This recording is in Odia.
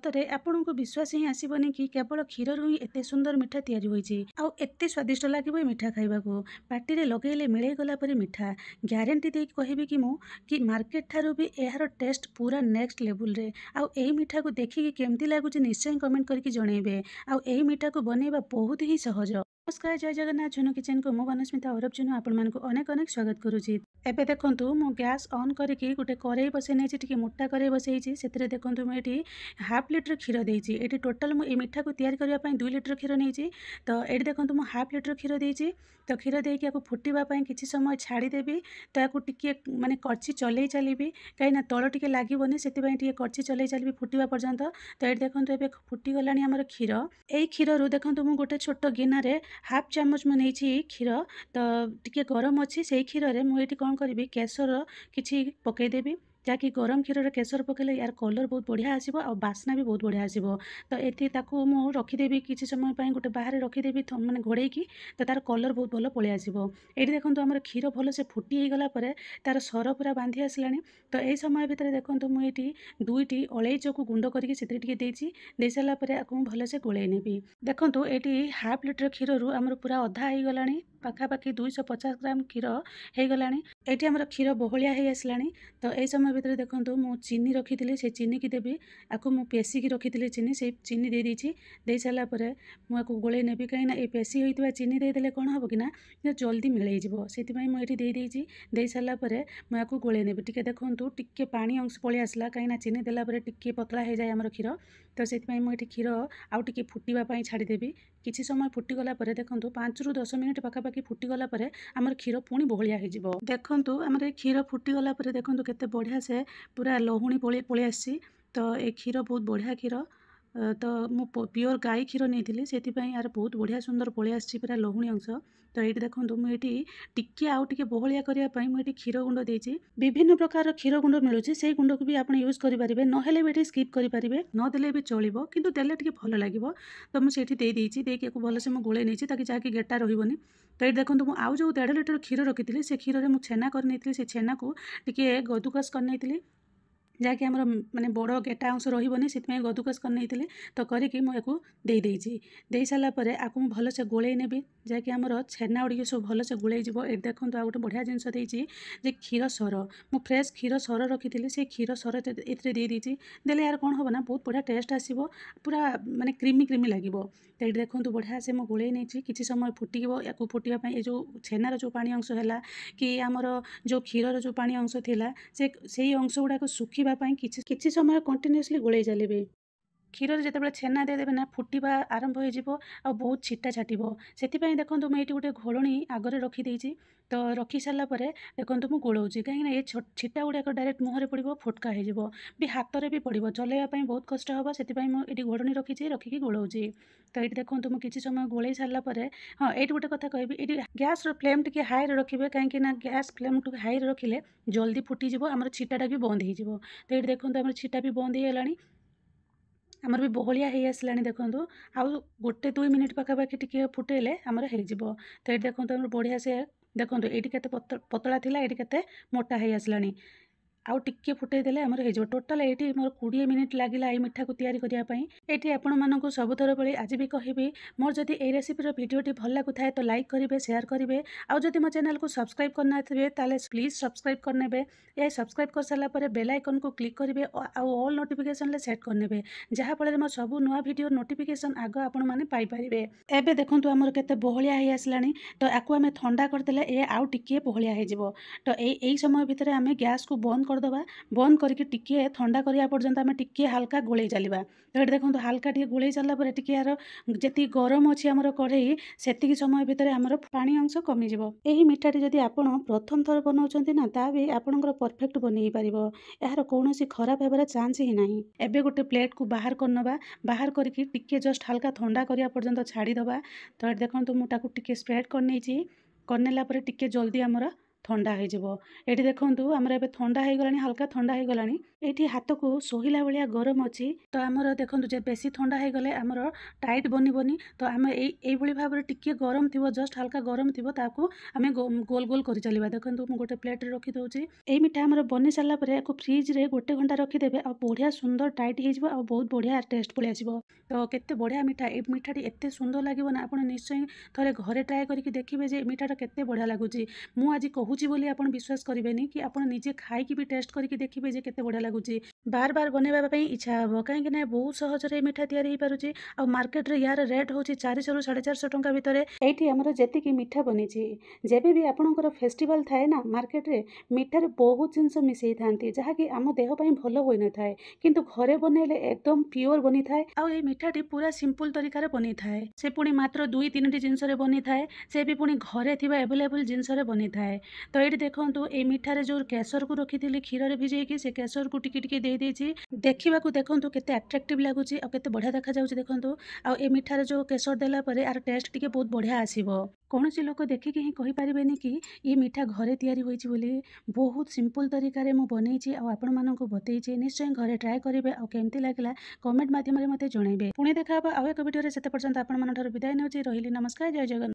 ସତରେ ଆପଣଙ୍କୁ ବିଶ୍ୱାସ ହିଁ ଆସିବନି କି କେବଳ କ୍ଷୀରରୁ ହିଁ ଏତେ ସୁନ୍ଦର ମିଠା ତିଆରି ହୋଇଛି ଆଉ ଏତେ ସ୍ୱାଦିଷ୍ଟ ଲାଗିବ ଏ ମିଠା ଖାଇବାକୁ। ପାଟିରେ ଲଗେଇଲେ ମିଳେଇ ଗଲା ପରି ମିଠା। ଗ୍ୟାରେଣ୍ଟି ଦେଇକି କହିବି କି ମୁଁ କି ମାର୍କେଟ ଠାରୁ ବି ଏହାର ଟେଷ୍ଟ ପୁରା ନେକ୍ସଟ ଲେବୁଲରେ। ଆଉ ଏଇ ମିଠାକୁ ଦେଖିକି କେମିତି ଲାଗୁଛି ନିଶ୍ଚୟ କମେଣ୍ଟ କରିକି ଜଣେଇବେ। ଆଉ ଏଇ ମିଠାକୁ ବନେଇବା ବହୁତ ହିଁ ସହଜ। ନମସ୍କାର, ଜୟ ଜଗନ୍ନାଥ। ଝୁନୁ କିଚେନକୁ ମୁଁ ବନସ୍ମିତା ଔରବ ଝୁନୁ ଆପଣମାନଙ୍କୁ ଅନେକ ଅନେକ ସ୍ୱାଗତ କରୁଛି। ଏବେ ଦେଖନ୍ତୁ ମୁଁ ଗ୍ୟାସ୍ ଅନ୍ କରିକି ଗୋଟେ କରେଇ ବସେଇ ନେଇଛି, ଟିକେ ମୋଟା କରେଇ ବସେଇଛି। ସେଥିରେ ଦେଖନ୍ତୁ ମୁଁ ଏଠି ହାଫ୍ ଲିଟର କ୍ଷୀର ଦେଇଛି। ଏଠି ଟୋଟାଲ ମୁଁ এই ମିଠାକୁ ତିଆରି କରିବା ପାଇଁ 2 ଲିଟର କ୍ଷୀର ନେଇଛି। ତ ଏଠି ଦେଖନ୍ତୁ ମୁଁ ହାଫ୍ ଲିଟର କ୍ଷୀର ଦେଇଛି। ତ କ୍ଷୀର ଦେଇକି ୟାକୁ ଫୁଟିବା ପାଇଁ କିଛି ସମୟ ଛାଡ଼ିଦେବି। ତ ୟାକୁ ଟିକେ ମାନେ କଡ଼ଛି ଚଲେଇ ଚାଲିବି, କାହିଁକିନା ତଳ ଟିକେ ଲାଗିବନି, ସେଥିପାଇଁ ଟିକେ କଡ଼ଛି ଚଲେଇ ଚାଲିବି ଫୁଟିବା ପର୍ଯ୍ୟନ୍ତ। ତ ଏଠି ଦେଖନ୍ତୁ ଏବେ ଫୁଟିଗଲାଣି ଆମର କ୍ଷୀର। ଏଇ କ୍ଷୀରରୁ ଦେଖନ୍ତୁ ମୁଁ ଗୋଟେ ଛୋଟ ଗିନାରେ ହାଫ୍ ଚାମଚ ମୁଁ ନେଇଛି କ୍ଷୀର। ତ ଟିକେ ଗରମ ଅଛି, ସେଇ କ୍ଷୀରରେ ମୁଁ ଏଠି କ'ଣ କରିବି, କେଶର କିଛି ପକାଇଦେବି, ଯାହାକି ଗରମ କ୍ଷୀରରେ କେଶର ପକାଇଲେ ୟାର କଲର୍ ବହୁତ ବଢ଼ିଆ ଆସିବ ଆଉ ବାସ୍ନା ବି ବହୁତ ବଢ଼ିଆ ଆସିବ। ତ ଏଠି ତାକୁ ମୁଁ ରଖିଦେବି କିଛି ସମୟ ପାଇଁ, ଗୋଟେ ବାହାରେ ରଖିଦେବି ମାନେ ଘୋଡ଼େଇକି। ତ ତାର କଲର୍ ବହୁତ ଭଲ ପଳେଇ ଆସିବ। ଏଇଠି ଦେଖନ୍ତୁ ଆମର କ୍ଷୀର ଭଲସେ ଫୁଟି ହେଇଗଲା ପରେ ତାର ସର ପୁରା ବାନ୍ଧି ଆସିଲାଣି। ତ এই ସମୟ ଭିତରେ ଦେଖନ୍ତୁ ମୁଁ ଏଠି 2ଟି ଅଳେଇଚକୁ ଗୁଣ୍ଡ କରିକି ସେଥିରେ ଟିକେ ଦେଇଛି। ଦେଇସାରିଲା ପରେ ଆକୁ ମୁଁ ଭଲସେ ଗୋଳେଇ ନେବି। ଦେଖନ୍ତୁ ଏଠି ହାଫ୍ ଲିଟର କ୍ଷୀରରୁ ଆମର ପୁରା ଅଧା ହେଇଗଲାଣି, ପାଖାପାଖି 250 ଗ୍ରାମ କ୍ଷୀର ହେଇଗଲାଣି। ଏଇଠି ଆମର କ୍ଷୀର ବହଳିଆ ହେଇ ଆସିଲାଣି। ତ এই ସମୟ ଭିତରେ ଦେଖନ୍ତୁ ମୁଁ ଚିନି ରଖିଥିଲି, ସେ ଚିନିକି ଦେବି। ଆକୁ ମୁଁ ପେଶିକି ରଖିଥିଲି ଚିନି, ସେଇ ଚିନି ଦେଇଦେଇଛି। ଦେଇସାରିଲା ପରେ ମୁଁ ଆକୁ ଗୋଳେଇ ନେବି, କାହିଁକିନା এই ପେଶି ହୋଇଥିବା ଚିନି ଦେଇଦେଲେ କ'ଣ ହେବ କି ନା ଜଲ୍ଦି ମିଳେଇଯିବ, ସେଥିପାଇଁ ମୁଁ ଏଠି ଦେଇଦେଇଛି। ଦେଇସାରିଲା ପରେ ମୁଁ ଆକୁ ଗୋଳେଇ ନେବି। ଟିକେ ଦେଖନ୍ତୁ ଟିକେ ପାଣି ଅଂଶ ପଳେଇ ଆସିଲା, କାହିଁକିନା ଚିନି ଦେଲା ପରେ ଟିକେ ପତଳା ହେଇଯାଏ ଆମର କ୍ଷୀର। ତ ସେଥିପାଇଁ ମୁଁ ଏଠି କ୍ଷୀର ଆଉ ଟିକେ ଫୁଟିବା ପାଇଁ ଛାଡ଼ିଦେବି। କିଛି ସମୟ ଫୁଟିଗଲା ପରେ ଦେଖନ୍ତୁ 5ରୁ 10 ମିନିଟ୍ ପାଖାପାଖି ଫୁଟିଗଲା ପରେ ଆମର କ୍ଷୀର ପୁଣି ବହଳିଆ ହେଇଯିବ। ଦେଖନ୍ତୁ ଆମର ଏ କ୍ଷୀର ଫୁଟିଗଲା ପରେ ଦେଖନ୍ତୁ କେତେ ବଢ଼ିଆ ସେ ପୁରା ଲହୁଣୀ ପଳେଇ ଆସିଛି। ତ ଏ କ୍ଷୀର ବହୁତ ବଢ଼ିଆ କ୍ଷୀର। ତ ମୁଁ ପିଓର ଗାଈ କ୍ଷୀର ନେଇଥିଲି, ସେଥିପାଇଁ ୟାର ବହୁତ ବଢ଼ିଆ ସୁନ୍ଦର ପଳେଇ ଆସିଛି ପୁରା ଲହୁଣୀ ଅଂଶ। ତ ଏଇଠି ଦେଖନ୍ତୁ ମୁଁ ଏଠି ଟିକେ ଆଉ ଟିକେ ବହଳିଆ କରିବା ପାଇଁ ମୁଁ ଏଠି କ୍ଷୀର ଗୁଣ୍ଡ ଦେଇଛି। ବିଭିନ୍ନ ପ୍ରକାରର କ୍ଷୀର ଗୁଣ୍ଡ ମିଳୁଛି, ସେଇ ଗୁଣ୍ଡକୁ ବି ଆପଣ ୟୁଜ୍ କରିପାରିବେ, ନହେଲେ ବି ଏଠି ସ୍କିପ୍ କରିପାରିବେ, ନଦେଲେ ବି ଚଳିବ, କିନ୍ତୁ ଦେଲେ ଟିକେ ଭଲ ଲାଗିବ। ତ ମୁଁ ସେଇଠି ଦେଇଦେଇଛି। ଦେଇକି ୟାକୁ ଭଲସେ ମୁଁ ଗୋଳେଇ ନେଇଛି, ତାକି ଯାହାକି ଗେଟା ରହିବନି। ତ ଏଠି ଦେଖନ୍ତୁ ମୁଁ ଆଉ ଯେଉଁ 1.5 ଲିଟର କ୍ଷୀର ରଖିଥିଲି, ସେ କ୍ଷୀରରେ ମୁଁ ଛେନା କରିନେଇଥିଲି। ସେ ଛେନାକୁ ଟିକେ ଗଦୁକସ କରିନେଇଥିଲି, ଯାହାକି ଆମର ମାନେ ବଡ଼ ଗେଟା ଅଂଶ ରହିବନି, ସେଥିପାଇଁ ଗଦୁକସ କରିନେଇଥିଲି। ତ କରିକି ମୁଁ ୟାକୁ ଦେଇଦେଇଛି। ଦେଇସାରିଲା ପରେ ଆକୁ ମୁଁ ଭଲସେ ଗୋଳେଇ ନେବି, ଯାହାକି ଆମର ଛେନା ଗୁଡ଼ିକ ସବୁ ଭଲସେ ଗୋଳେଇଯିବ। ଏଠି ଦେଖନ୍ତୁ ଆଉ ଗୋଟେ ବଢ଼ିଆ ଜିନିଷ ଦେଇଛି ଯେ କ୍ଷୀର ସର। ମୁଁ ଫ୍ରେଶ୍ କ୍ଷୀର ସର ରଖିଥିଲି, ସେଇ କ୍ଷୀର ସର ଏଥିରେ ଦେଇଦେଇଛି। ଦେଲେ ୟାର କ'ଣ ହେବ ନା ବହୁତ ବଢ଼ିଆ ଟେଷ୍ଟ ଆସିବ, ପୁରା ମାନେ କ୍ରିମି କ୍ରିମି ଲାଗିବ। ତ ଏଠି ଦେଖନ୍ତୁ ବଢ଼ିଆ ସେ ମୁଁ ଗୋଳେଇ ନେଇଛି। କିଛି ସମୟ ଫୁଟିବ, ୟାକୁ ଫୁଟିବା ପାଇଁ ଏ ଯେଉଁ ଛେନାର ଯେଉଁ ପାଣି ଅଂଶ ହେଲା କି ଆମର ଯେଉଁ କ୍ଷୀରର ଯେଉଁ ପାଣି ଅଂଶ ଥିଲା, ସେଇ ଅଂଶ ଗୁଡ଼ାକ ଶୁଖିବା ପାଇଁ କିଛି ସମୟ କଣ୍ଟିନ୍ୟୁଅସଲି ଗୋଳେଇ ଚାଲିବେ। କ୍ଷୀରରେ ଯେତେବେଳେ ଛେନା ଦେଇଦେବେ ନା, ଫୁଟିବା ଆରମ୍ଭ ହେଇଯିବ ଆଉ ବହୁତ ଛିଟା ଛାଟିବ। ସେଥିପାଇଁ ଦେଖନ୍ତୁ ମୁଁ ଏଇଠି ଗୋଟେ ଘୋଡ଼ଣୀ ଆଗରେ ରଖିଦେଇଛି। ତ ରଖି ସାରିଲା ପରେ ଦେଖନ୍ତୁ ମୁଁ ଗୋଳଉଛି, କାହିଁକିନା ଏ ଛିଟା ଗୁଡ଼ାକ ଡାଇରେକ୍ଟ ମୁହଁରେ ପଡ଼ିବ, ଫୋଟକା ହେଇଯିବ, ବି ହାତରେ ବି ପଡ଼ିବ, ଚଲେଇବା ପାଇଁ ବହୁତ କଷ୍ଟ ହେବ। ସେଥିପାଇଁ ମୁଁ ଏଠି ଘୋଡ଼ଣୀ ରଖିଛି, ରଖିକି ଗୋଳଉଛି। ତ ଏଇଠି ଦେଖନ୍ତୁ ମୁଁ କିଛି ସମୟ ଗୋଳେଇ ସାରିଲା ପରେ, ହଁ ଏଇଠି ଗୋଟେ କଥା କହିବି, ଏଇଠି ଗ୍ୟାସ୍ର ଫ୍ଲେମ୍ ଟିକେ ହାଇରେ ରଖିବେ, କାହିଁକିନା ଗ୍ୟାସ୍ ଫ୍ଲେମ୍ ଟିକେ ହାଇରେ ରଖିଲେ ଜଲ୍ଦି ଫୁଟିଯିବ, ଆମର ଛିଟାଟା ବି ବନ୍ଦ ହେଇଯିବ। ତ ଏଇଠି ଦେଖନ୍ତୁ ଆମର ଛିଟା ବି ବନ୍ଦ ହେଇଗଲାଣି, ଆମର ବି ବହଳିଆ ହେଇ ଆସିଲାଣି। ଦେଖନ୍ତୁ ଆଉ 1-2 ମିନିଟ୍ ପାଖାପାଖି ଟିକେ ଫୁଟେଇଲେ ଆମର ହେଇଯିବ। ତ ଏଇଠି ଦେଖନ୍ତୁ ଆମର ବଢ଼ିଆ ସେ ଦେଖନ୍ତୁ ଏଇଠି କେତେ ପତଳା ଥିଲା, ଏଇଠି କେତେ ମୋଟା ହେଇ ଆସିଲାଣି। ଆଉ ଟିକେ ଫୁଟେଇ ଦେଲେ ଆମର ହେଇଯିବ। ଟୋଟାଲ ଏଇଠି ମୋର 20 ମିନିଟ୍ ଲାଗିଲା ଏଇ ମିଠାକୁ ତିଆରି କରିବା ପାଇଁ। ଏଇଠି ଆପଣମାନଙ୍କୁ ସବୁଥର ଭଳି ଆଜି ବି କହିବି, ମୋର ଯଦି ଏଇ ରେସିପିର ଭିଡ଼ିଓଟି ଭଲ ଲାଗୁଥାଏ ତ ଲାଇକ୍ କରିବେ, ସେୟାର କରିବେ। ଆଉ ଯଦି ମୋ ଚ୍ୟାନେଲକୁ ସବସ୍କ୍ରାଇବ୍ କରିନଥିବେ ତାହେଲେ ପ୍ଲିଜ୍ ସବସ୍କ୍ରାଇବ୍ କରିନେବେ। ଏ ସବସ୍କ୍ରାଇବ୍ କରିସାରିଲା ପରେ ବେଲ୍ ଆଇକନ୍କୁ କ୍ଲିକ୍ କରିବେ ଆଉ ଅଲ୍ ନୋଟିଫିକେସନ୍ରେ ସେଟ୍ କରିନେବେ, ଯାହାଫଳରେ ମୋ ସବୁ ନୂଆ ଭିଡ଼ିଓ ନୋଟିଫିକେସନ୍ ଆଗ ଆପଣମାନେ ପାଇପାରିବେ। ଏବେ ଦେଖନ୍ତୁ ଆମର କେତେ ବହଳିଆ ହେଇ ଆସିଲାଣି। ତ ଆକୁ ଆମେ ଥଣ୍ଡା କରିଦେଲେ ଏ ଆଉ ଟିକିଏ ବହଳିଆ ହେଇଯିବ। ତ এই ସମୟ ଭିତରେ ଆମେ ଗ୍ୟାସ୍କୁ ବନ୍ଦ କରିଦେବା। ବନ୍ଦ କରିକି ଟିକେ ଥଣ୍ଡା କରିବା ପର୍ଯ୍ୟନ୍ତ ଆମେ ଟିକେ ହାଲକା ଗୋଳେଇ ଚାଲିବା। ତ ଏଠି ଦେଖନ୍ତୁ ହାଲକା ଟିକେ ଗୋଳେଇ ଚାଲିଲା ପରେ ଟିକେ ୟାର ଯେତିକି ଗରମ ଅଛି ଆମର କଢ଼େଇ, ସେତିକି ସମୟ ଭିତରେ ଆମର ପାଣି ଅଂଶ କମିଯିବ। ଏହି ମିଠାଟି ଯଦି ଆପଣ ପ୍ରଥମ ଥର ବନାଉଛନ୍ତି ନା, ତା ବି ଆପଣଙ୍କର ପରଫେକ୍ଟ ବନେଇ ପାରିବ। ଏହାର କୌଣସି ଖରାପ ହେବାର ଚାନ୍ସ ହିଁ ନାହିଁ। ଏବେ ଗୋଟେ ପ୍ଲେଟ୍କୁ ବାହାର କରିନେବା। ବାହାର କରିକି ଟିକେ ଜଷ୍ଟ ହାଲକା ଥଣ୍ଡା କରିବା ପର୍ଯ୍ୟନ୍ତ ଛାଡ଼ିଦେବା। ତ ଏଠି ଦେଖନ୍ତୁ ମୁଁ ତାକୁ ଟିକେ ସ୍ପ୍ରେଡ୍ କରିନେଇଛି। କରିନେଲା ପରେ ଟିକେ ଜଲ୍ଦି ଆମର ଥଣ୍ଡା ହେଇଯିବ। ଏଠି ଦେଖନ୍ତୁ ଆମର ଏବେ ଥଣ୍ଡା ହେଇଗଲାଣି, ହାଲକା ଥଣ୍ଡା ହେଇଗଲାଣି। ଏଇଠି ହାତକୁ ଶୋହିଲା ଭଳିଆ ଗରମ ଅଛି। ତ ଆମର ଦେଖନ୍ତୁ ଯେ ବେଶୀ ଥଣ୍ଡା ହେଇଗଲେ ଆମର ଟାଇଟ୍ ବନିବନି। ତ ଆମେ ଏଇଭଳି ଭାବରେ ଟିକିଏ ଗରମ ଥିବ, ଜଷ୍ଟ ହାଲକା ଗରମ ଥିବ, ତାକୁ ଆମେ ଗୋଲ ଗୋଲ କରି ଚାଲିବା। ଦେଖନ୍ତୁ ମୁଁ ଗୋଟେ ପ୍ଲେଟ୍‌ରେ ରଖିଦଉଛି। ଏଇ ମିଠା ଆମର ବନି ସାରିଲା ପରେ ୟାକୁ ଫ୍ରିଜ୍‌ରେ 1 ଘଣ୍ଟା ରଖିଦେବେ ଆଉ ବଢ଼ିଆ ସୁନ୍ଦର ଟାଇଟ୍ ହେଇଯିବ ଆଉ ବହୁତ ବଢ଼ିଆ ଟେଷ୍ଟ ପଳେଇ ଆସିବ। ତ କେତେ ବଢ଼ିଆ ମିଠା! ଏଇ ମିଠାଟି ଏତେ ସୁନ୍ଦର ଲାଗିବ ନା, ଆପଣ ନିଶ୍ଚୟ ଥରେ ଘରେ ଟ୍ରାଏ କରିକି ଦେଖିବେ ଯେ ଏ ମିଠାଟା କେତେ ବଢ଼ିଆ ଲାଗୁଛି। ମୁଁ ଆଜି କହୁଛି ବୋଲି ଆପଣ ବିଶ୍ୱାସ କରିବେନି, କି ଆପଣ ନିଜେ ଖାଇକି ବି ଟେଷ୍ଟ କରିକି ଦେଖିବେ ଯେ କେତେ ବଢ଼ିଆ ଲାଗୁଛି। ବାର ବାର ବନେଇବା ପାଇଁ ଇଚ୍ଛା ହେବ, କାହିଁକି ନା ବହୁତ ସହଜରେ ଏ ମିଠା ତିଆରି ହେଇପାରୁଛି। ଆଉ ମାର୍କେଟରେ ୟାର ରେଟ୍ ହେଉଛି 400ରୁ 450 ଟଙ୍କା ଭିତରେ। ଏଇଠି ଆମର ଯେତିକି ମିଠା ବନିଛି, ଯେବେ ବି ଆପଣଙ୍କର ଫେଷ୍ଟିଭାଲ ଥାଏ ନା, ମାର୍କେଟରେ ମିଠାରେ ବହୁତ ଜିନିଷ ମିଶାଇଥାନ୍ତି ଯାହାକି ଆମ ଦେହ ପାଇଁ ଭଲ ହୋଇନଥାଏ, କିନ୍ତୁ ଘରେ ବନେଇଲେ ଏକଦମ ପିଓର ବନିଥାଏ। ଆଉ ଏଇ ମିଠାଟି ପୁରା ସିମ୍ପଲ ତରିକାରେ ବନିଥାଏ। ସେ ପୁଣି ମାତ୍ର 2-3ଟି ଜିନିଷରେ ବନିଥାଏ, ସେ ବି ପୁଣି ଘରେ ଥିବା ଆଭେଲେବୁଲ୍ ଜିନିଷରେ ବନିଥାଏ। ତ ଏଇଠି ଦେଖନ୍ତୁ, ଏଇ ମିଠାରେ ଯେଉଁ କେଶରକୁ ରଖିଥିଲି କ୍ଷୀରରେ ଭିଜେଇକି, ସେ କେଶରକୁ ଟିକେ ଟିକେ ଦେଇଦେଇଛି। ଦେଖିବାକୁ ଦେଖନ୍ତୁ କେତେ ଆଟ୍ରାକ୍ଟିଭ ଲାଗୁଛି ଆଉ କେତେ ବଢ଼ିଆ ଦେଖାଯାଉଛି ଦେଖନ୍ତୁ। ଆଉ ଏ ମିଠାରେ ଯେଉଁ କେଶର ଦେଲା ପରେ ଆର ଟେଷ୍ଟ ଟିକେ ବହୁତ ବଢ଼ିଆ ଆସିବ। କୌଣସି ଲୋକ ଦେଖିକି ହିଁ କହିପାରିବେନି କି ଏ ମିଠା ଘରେ ତିଆରି ହୋଇଛି ବୋଲି। ବହୁତ ସିମ୍ପଲ ତରିକାରେ ମୁଁ ବନେଇଛି ଆଉ ଆପଣମାନଙ୍କୁ ବତେଇଛି। ନିଶ୍ଚୟ ଘରେ ଟ୍ରାଏ କରିବେ ଆଉ କେମିତି ଲାଗିଲା କମେଣ୍ଟ ମାଧ୍ୟମରେ ମୋତେ ଜଣାଇବେ। ପୁଣି ଦେଖା ହେବ ଆଉ ଏକ ଭିଡ଼ିଓରେ। ସେତେ ପର୍ଯ୍ୟନ୍ତ ଆପଣମାନଙ୍କଠାରୁ ବିଦାୟ ନେଉଛି। ରହିଲି, ନମସ୍କାର, ଜୟ ଜଗନ୍ନାଥ।